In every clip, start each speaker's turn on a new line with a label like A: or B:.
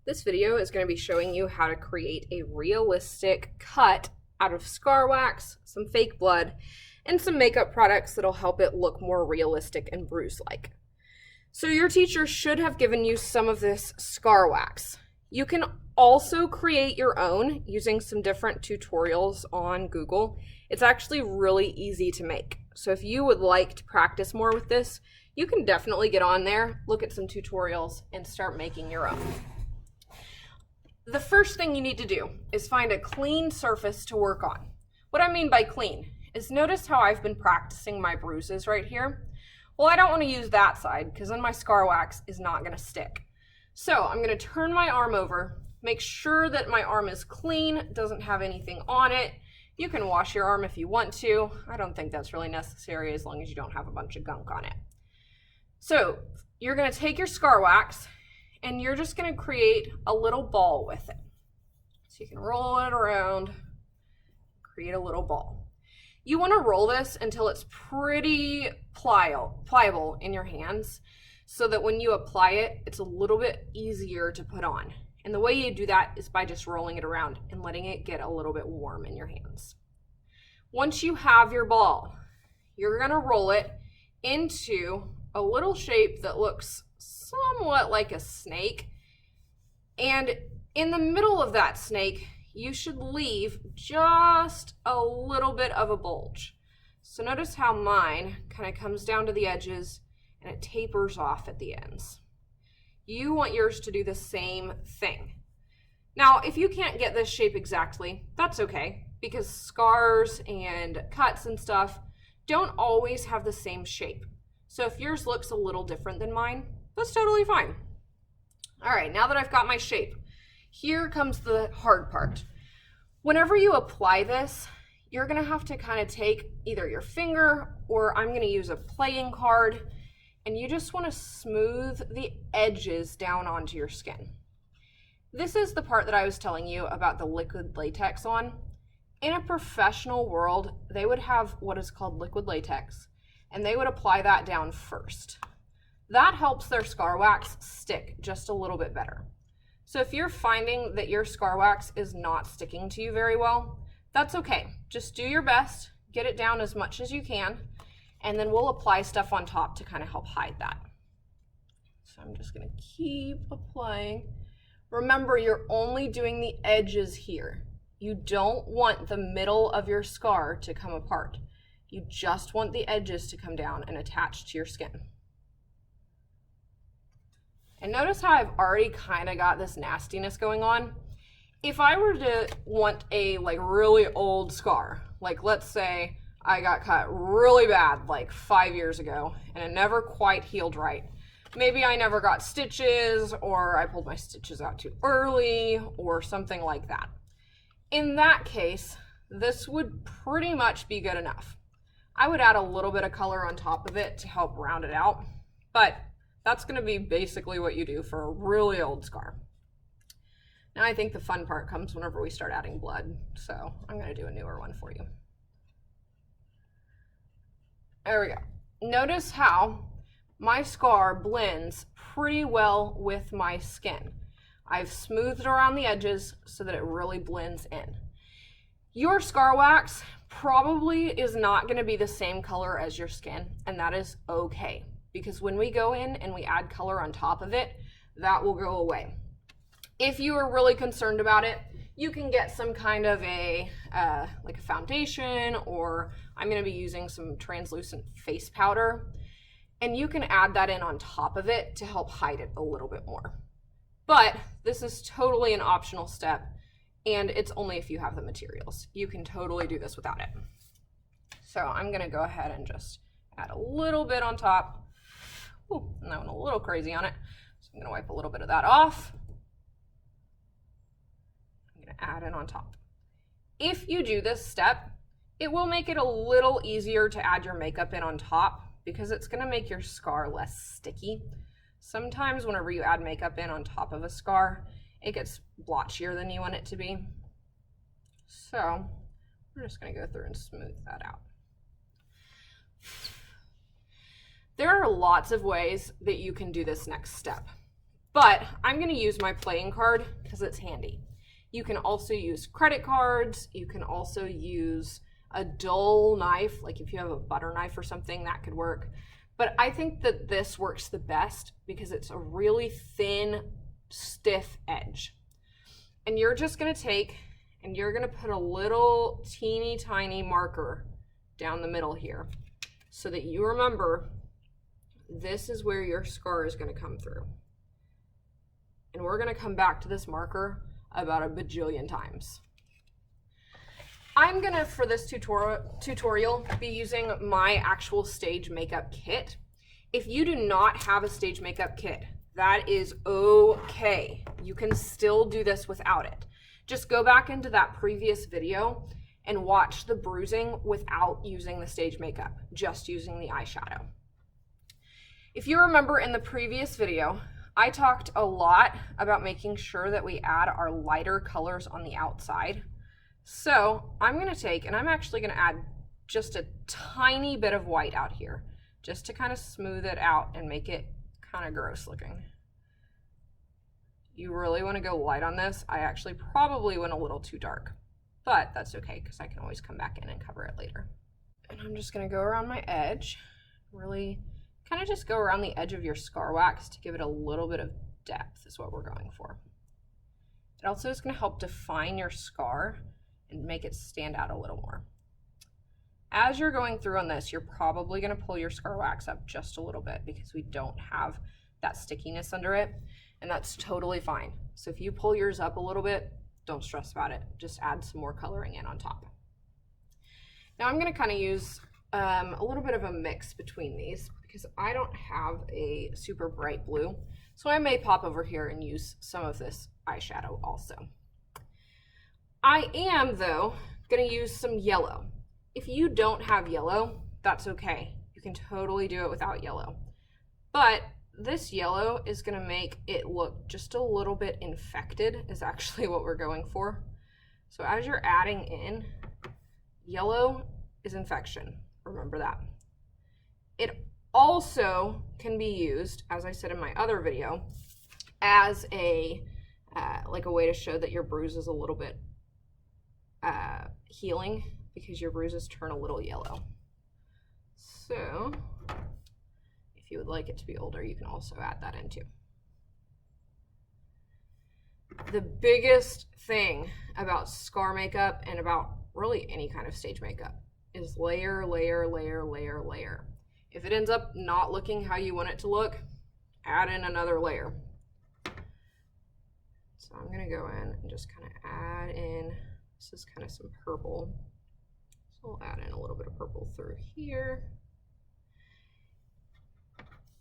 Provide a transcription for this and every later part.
A: This video is going to be showing you how to create a realistic cut out of scar wax, some fake blood, and some makeup products that'll help it look more realistic and bruise-like. So your teacher should have given you some of this scar wax. You can also create your own using some different tutorials on Google. It's actually really easy to make. So if you would like to practice more with this, you can definitely get on there, look at some tutorials, and start making your own. The first thing you need to do is find a clean surface to work on. What I mean by clean is notice how I've been practicing my bruises right here. Well, I don't want to use that side because then my scar wax is not going to stick. So I'm going to turn my arm over, make sure that my arm is clean, doesn't have anything on it. You can wash your arm if you want to. I don't think that's really necessary as long as you don't have a bunch of gunk on it. So you're going to take your scar wax and you're just going to create a little ball with it. So you can roll it around, create a little ball. You want to roll this until it's pretty pliable in your hands so that when you apply it, it's a little bit easier to put on. And the way you do that is by just rolling it around and letting it get a little bit warm in your hands. Once you have your ball, you're going to roll it into a little shape that looks somewhat like a snake. And in the middle of that snake, you should leave just a little bit of a bulge. So notice how mine kind of comes down to the edges and it tapers off at the ends. You want yours to do the same thing. Now, if you can't get this shape exactly, that's okay, because scars and cuts and stuff don't always have the same shape. So if yours looks a little different than mine, that's totally fine. All right, now that I've got my shape, here comes the hard part. Whenever you apply this, you're gonna have to kind of take either your finger or I'm gonna use a playing card, and you just wanna smooth the edges down onto your skin. This is the part that I was telling you about the liquid latex on. In a professional world, they would have what is called liquid latex, and they would apply that down first. That helps their scar wax stick just a little bit better. So if you're finding that your scar wax is not sticking to you very well, that's okay. Just do your best, get it down as much as you can, and then we'll apply stuff on top to kind of help hide that. So I'm just gonna keep applying. Remember, you're only doing the edges here. You don't want the middle of your scar to come apart. You just want the edges to come down and attach to your skin. And notice how I've already kind of got this nastiness going on. If I were to want a really old scar, like let's say I got cut really bad like 5 years ago and it never quite healed right. Maybe I never got stitches or I pulled my stitches out too early or something like that. In that case, this would pretty much be good enough. I would add a little bit of color on top of it to help round it out, but that's going to be basically what you do for a really old scar. Now I think the fun part comes whenever we start adding blood, so I'm going to do a newer one for you. There we go. Notice how my scar blends pretty well with my skin. I've smoothed around the edges so that it really blends in. Your scar wax probably is not going to be the same color as your skin, and that is okay, because when we go in and we add color on top of it, that will go away. If you are really concerned about it, you can get some kind of a foundation, or I'm going to be using some translucent face powder, and you can add that in on top of it to help hide it a little bit more. But this is totally an optional step, and it's only if you have the materials. You can totally do this without it. So I'm going to go ahead and just add a little bit on top. Ooh, and that went a little crazy on it. So I'm going to wipe a little bit of that off. I'm going to add it on top. If you do this step, it will make it a little easier to add your makeup in on top because it's going to make your scar less sticky. Sometimes whenever you add makeup in on top of a scar, it gets blotchier than you want it to be. So we're just going to go through and smooth that out. There are lots of ways that you can do this next step. But I'm gonna use my playing card because it's handy. You can also use credit cards. You can also use a dull knife, like if you have a butter knife or something, that could work. But I think that this works the best because it's a really thin, stiff edge. And you're just gonna take and you're gonna put a little teeny tiny marker down the middle here so that you remember this is where your scar is gonna come through. And we're gonna come back to this marker about a bajillion times. I'm gonna, for this tutorial, be using my actual stage makeup kit. If you do not have a stage makeup kit, that is okay. You can still do this without it. Just go back into that previous video and watch the bruising without using the stage makeup, just using the eyeshadow. If you remember in the previous video, I talked a lot about making sure that we add our lighter colors on the outside. So I'm gonna take, and I'm actually gonna add just a tiny bit of white out here, just to kind of smooth it out and make it kind of gross looking. You really wanna go light on this. I actually probably went a little too dark, but that's okay because I can always come back in and cover it later. And I'm just gonna go around my edge, really kind of just go around the edge of your scar wax to give it a little bit of depth is what we're going for. It also is going to help define your scar and make it stand out a little more. As you're going through on this, you're probably going to pull your scar wax up just a little bit because we don't have that stickiness under it, and that's totally fine. So if you pull yours up a little bit, don't stress about it. Just add some more coloring in on top. Now I'm going to kind of use a little bit of a mix between these because I don't have a super bright blue. So I may pop over here and use some of this eyeshadow also. I am, though, gonna use some yellow. If you don't have yellow, that's okay. You can totally do it without yellow. But this yellow is gonna make it look just a little bit infected is actually what we're going for. So as you're adding in, yellow is infection. Remember that. It also can be used, as I said in my other video, as a like a way to show that your bruise is a little bit healing because your bruises turn a little yellow. So if you would like it to be older, you can also add that in too. The biggest thing about scar makeup and about really any kind of stage makeup is layer, layer, layer, layer, layer. If it ends up not looking how you want it to look, add in another layer. So I'm gonna go in and just kind of add in, this is kind of some purple. So I'll add in a little bit of purple through here.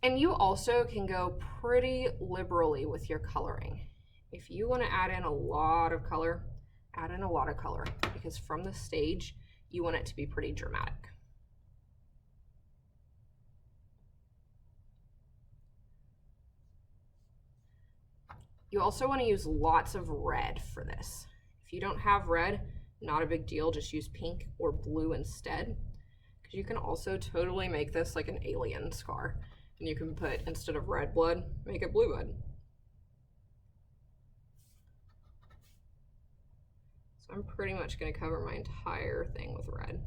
A: And you also can go pretty liberally with your coloring. If you want to add in a lot of color, add in a lot of color because from the stage, you want it to be pretty dramatic. You also want to use lots of red for this. If you don't have red, not a big deal, just use pink or blue instead. Because you can also totally make this like an alien scar. And you can put, instead of red blood, make it blue blood. So I'm pretty much going to cover my entire thing with red.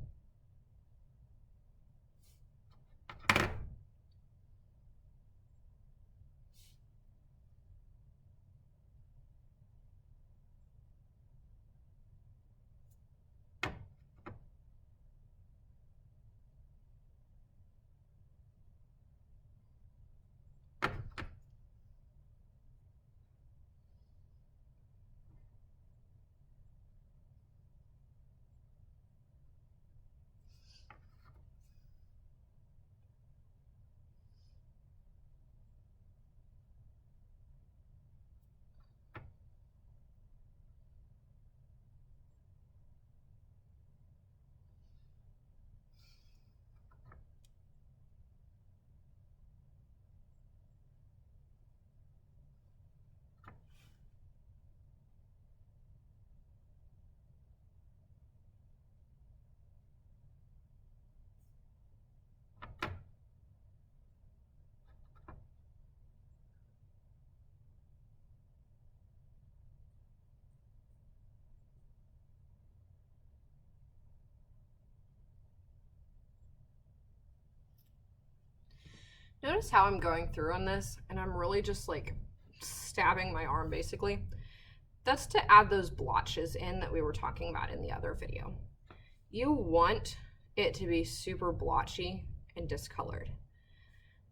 A: Notice how I'm going through on this, and I'm really just like stabbing my arm basically. That's to add those blotches in that we were talking about in the other video. You want it to be super blotchy and discolored.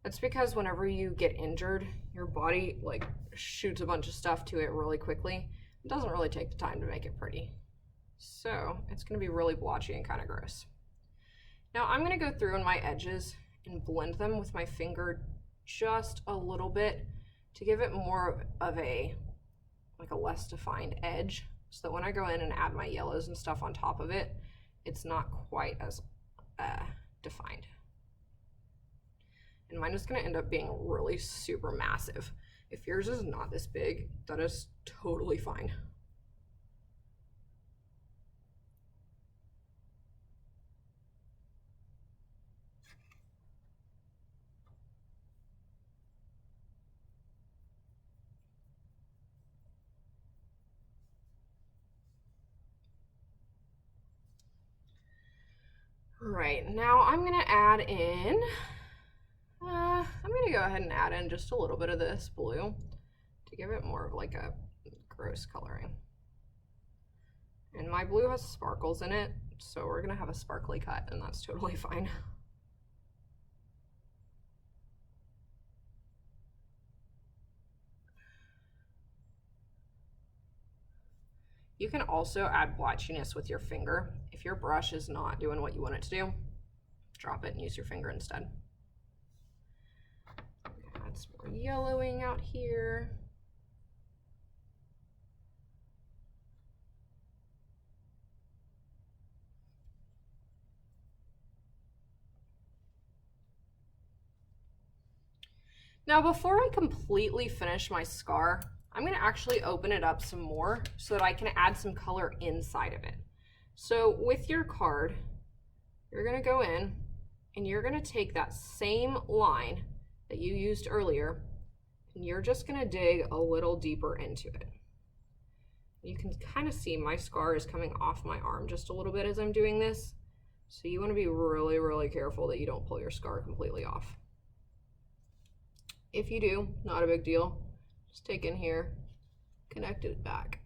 A: That's because whenever you get injured, your body like shoots a bunch of stuff to it really quickly. It doesn't really take the time to make it pretty. So it's gonna be really blotchy and kind of gross. Now I'm gonna go through on my edges and blend them with my finger just a little bit to give it more of a, like a less defined edge, so that when I go in and add my yellows and stuff on top of it, it's not quite as defined. And mine is gonna end up being really super massive. If yours is not this big, that is totally fine. Right, now I'm gonna add in, I'm gonna go ahead and add in just a little bit of this blue to give it more of like a gross coloring. And my blue has sparkles in it, so we're gonna have a sparkly cut, and that's totally fine. You can also add blotchiness with your finger. If your brush is not doing what you want it to do, drop it and use your finger instead. Add some more yellowing out here. Now, before I completely finish my scar, I'm gonna actually open it up some more so that I can add some color inside of it. So with your card, you're gonna go in and you're gonna take that same line that you used earlier, and you're just gonna dig a little deeper into it. You can kind of see my scar is coming off my arm just a little bit as I'm doing this. So you wanna be really, really careful that you don't pull your scar completely off. If you do, not a big deal. Just take in here, connect it back,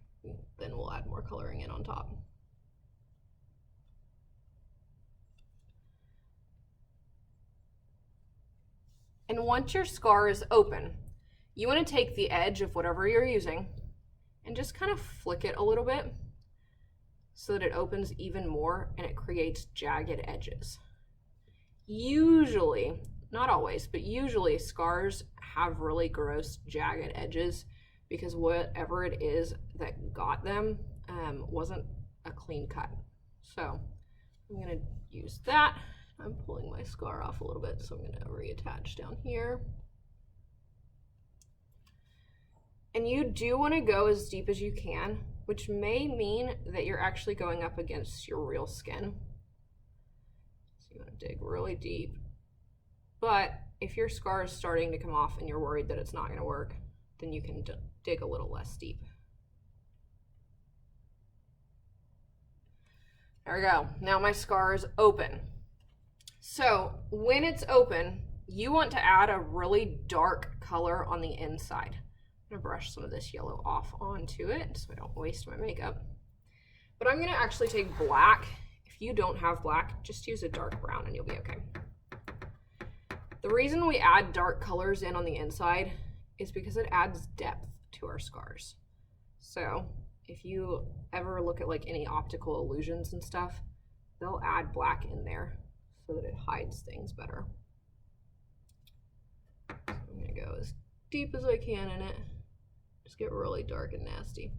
A: then we'll add more coloring in on top. And once your scar is open, you want to take the edge of whatever you're using and just kind of flick it a little bit so that it opens even more and it creates jagged edges. Usually, not always, but usually scars have really gross jagged edges because whatever it is that got them wasn't a clean cut. So I'm gonna use that. I'm pulling my scar off a little bit, so I'm gonna reattach down here. And you do wanna go as deep as you can, which may mean that you're actually going up against your real skin. So you wanna dig really deep. But if your scar is starting to come off and you're worried that it's not going to work, then you can dig a little less deep. There we go. Now my scar is open. So when it's open, you want to add a really dark color on the inside. I'm going to brush some of this yellow off onto it so I don't waste my makeup. But I'm going to actually take black. If you don't have black, just use a dark brown and you'll be okay. The reason we add dark colors in on the inside is because it adds depth to our scars. So if you ever look at like any optical illusions and stuff, they'll add black in there so that it hides things better. So I'm gonna go as deep as I can in it. Just get really dark and nasty.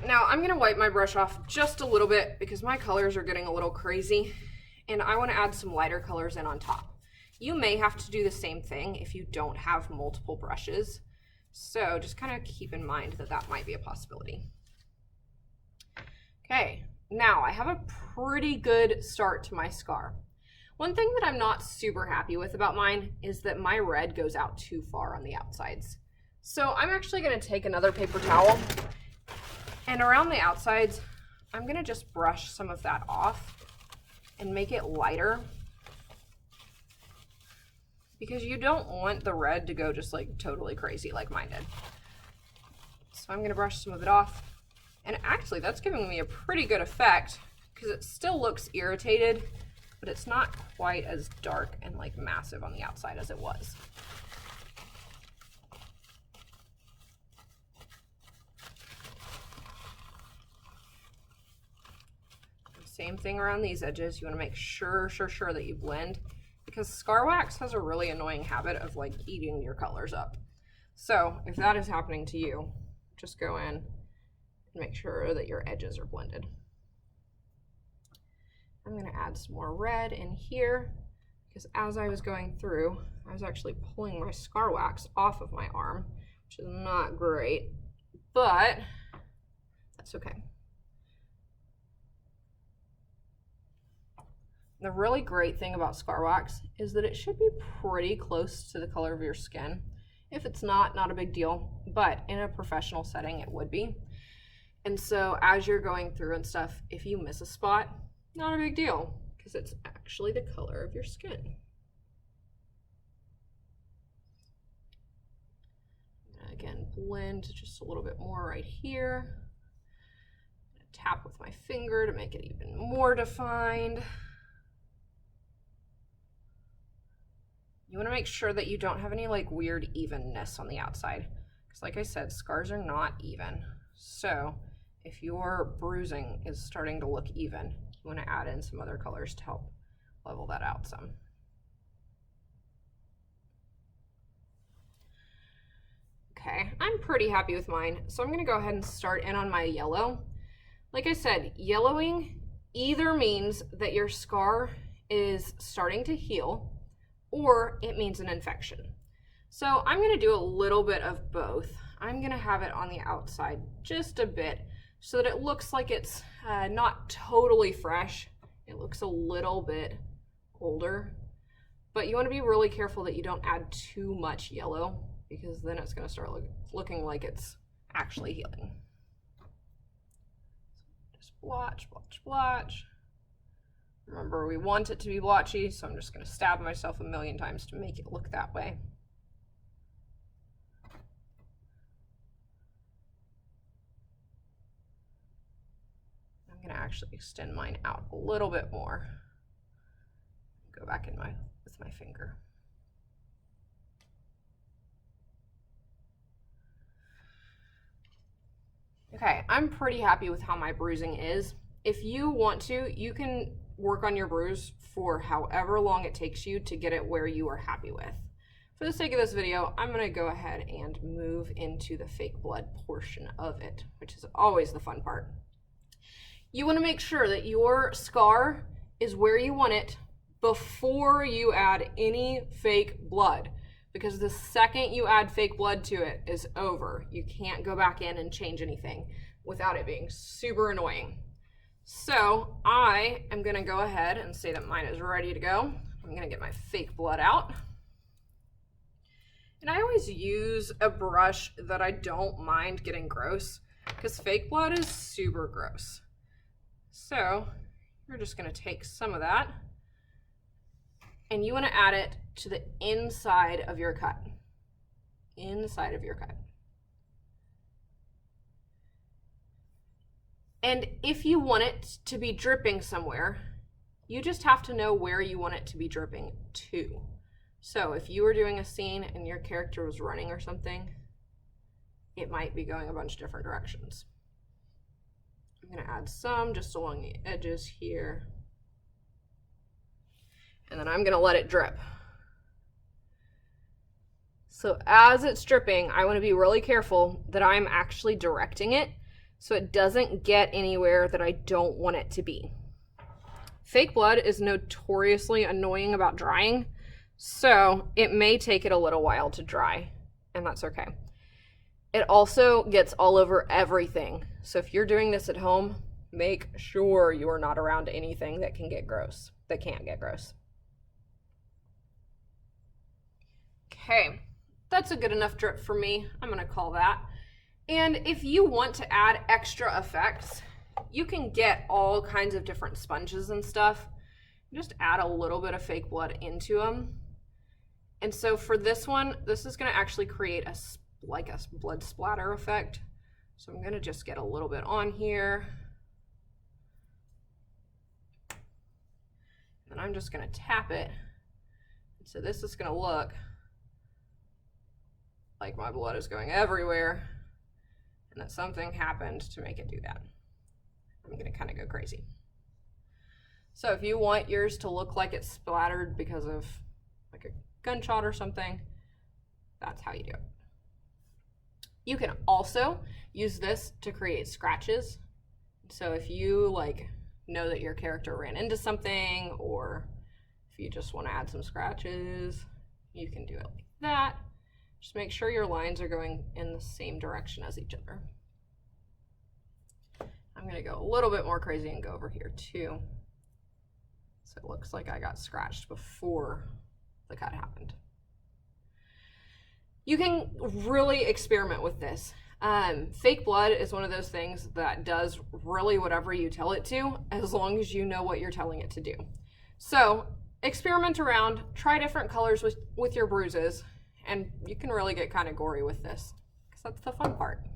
A: Now I'm gonna wipe my brush off just a little bit because my colors are getting a little crazy and I wanna add some lighter colors in on top. You may have to do the same thing if you don't have multiple brushes. So just kind of keep in mind that that might be a possibility. Okay, now I have a pretty good start to my scar. One thing that I'm not super happy with about mine is that my red goes out too far on the outsides. So I'm actually gonna take another paper towel and around the outsides, I'm gonna just brush some of that off and make it lighter, because you don't want the red to go just like totally crazy like mine did. So I'm gonna brush some of it off. And actually that's giving me a pretty good effect because it still looks irritated, but it's not quite as dark and like massive on the outside as it was. Same thing around these edges. You want to make sure that you blend, because scar wax has a really annoying habit of like eating your colors up. So if that is happening to you, just go in and make sure that your edges are blended. I'm going to add some more red in here, because as I was going through, I was actually pulling my scar wax off of my arm, which is not great, but that's okay. The really great thing about scar wax is that it should be pretty close to the color of your skin. If it's not a big deal, but in a professional setting, it would be. And so as you're going through and stuff, if you miss a spot, not a big deal, because it's actually the color of your skin. Again, blend just a little bit more right here. Tap with my finger to make it even more defined. You want to make sure that you don't have any like weird evenness on the outside, because like I said, scars are not even. So if your bruising is starting to look even, you want to add in some other colors to help level that out some. Okay, I'm pretty happy with mine, so I'm going to go ahead and start in on my yellow. Like I said, yellowing either means that your scar is starting to heal, or it means an infection. So I'm going to do a little bit of both. I'm going to have it on the outside just a bit so that it looks like it's not totally fresh. It looks a little bit older, but you want to be really careful that you don't add too much yellow, because then it's going to start looking like it's actually healing. Just blotch, blotch, blotch. Remember, we want it to be blotchy, so I'm just going to stab myself a million times to make it look that way. I'm going to actually extend mine out a little bit more. Go back in with my finger. Okay, I'm pretty happy with how my bruising is. If you want to, you can work on your bruise for however long it takes you to get it where you are happy with. For the sake of this video, I'm going to go ahead and move into the fake blood portion of it, which is always the fun part. You want to make sure that your scar is where you want it before you add any fake blood, because the second you add fake blood to it is over. You can't go back in and change anything without it being super annoying. So I am going to go ahead and say that mine is ready to go. I'm going to get my fake blood out. And I always use a brush that I don't mind getting gross, because fake blood is super gross. So you're just going to take some of that, and you want to add it to the inside of your cut. Inside of your cut. And if you want it to be dripping somewhere, you just have to know where you want it to be dripping to. So if you were doing a scene and your character was running or something, it might be going a bunch of different directions. I'm going to add some just along the edges here. And then I'm going to let it drip. So as it's dripping, I want to be really careful that I'm actually directing it so it doesn't get anywhere that I don't want it to be. Fake blood is notoriously annoying about drying, so it may take it a little while to dry, and that's okay. It also gets all over everything, so if you're doing this at home, make sure you are not around anything that can get gross, that can't get gross. Okay, that's a good enough drip for me. I'm gonna call that. And if you want to add extra effects, you can get all kinds of different sponges and stuff. Just add a little bit of fake blood into them. And so for this one, this is going to actually create a blood splatter effect. So I'm going to just get a little bit on here. And I'm just going to tap it. So this is going to look like my blood is going everywhere and that something happened to make it do that. I'm going to kind of go crazy. So if you want yours to look like it's splattered because of like a gunshot or something, that's how you do it. You can also use this to create scratches. So if you like know that your character ran into something, or if you just want to add some scratches, you can do it like that. Just make sure your lines are going in the same direction as each other. I'm going to go a little bit more crazy and go over here too. So it looks like I got scratched before the cut happened. You can really experiment with this. Fake blood is one of those things that does really whatever you tell it to, as long as you know what you're telling it to do. So experiment around, try different colors with your bruises, and you can really get kind of gory with this, because that's the fun part.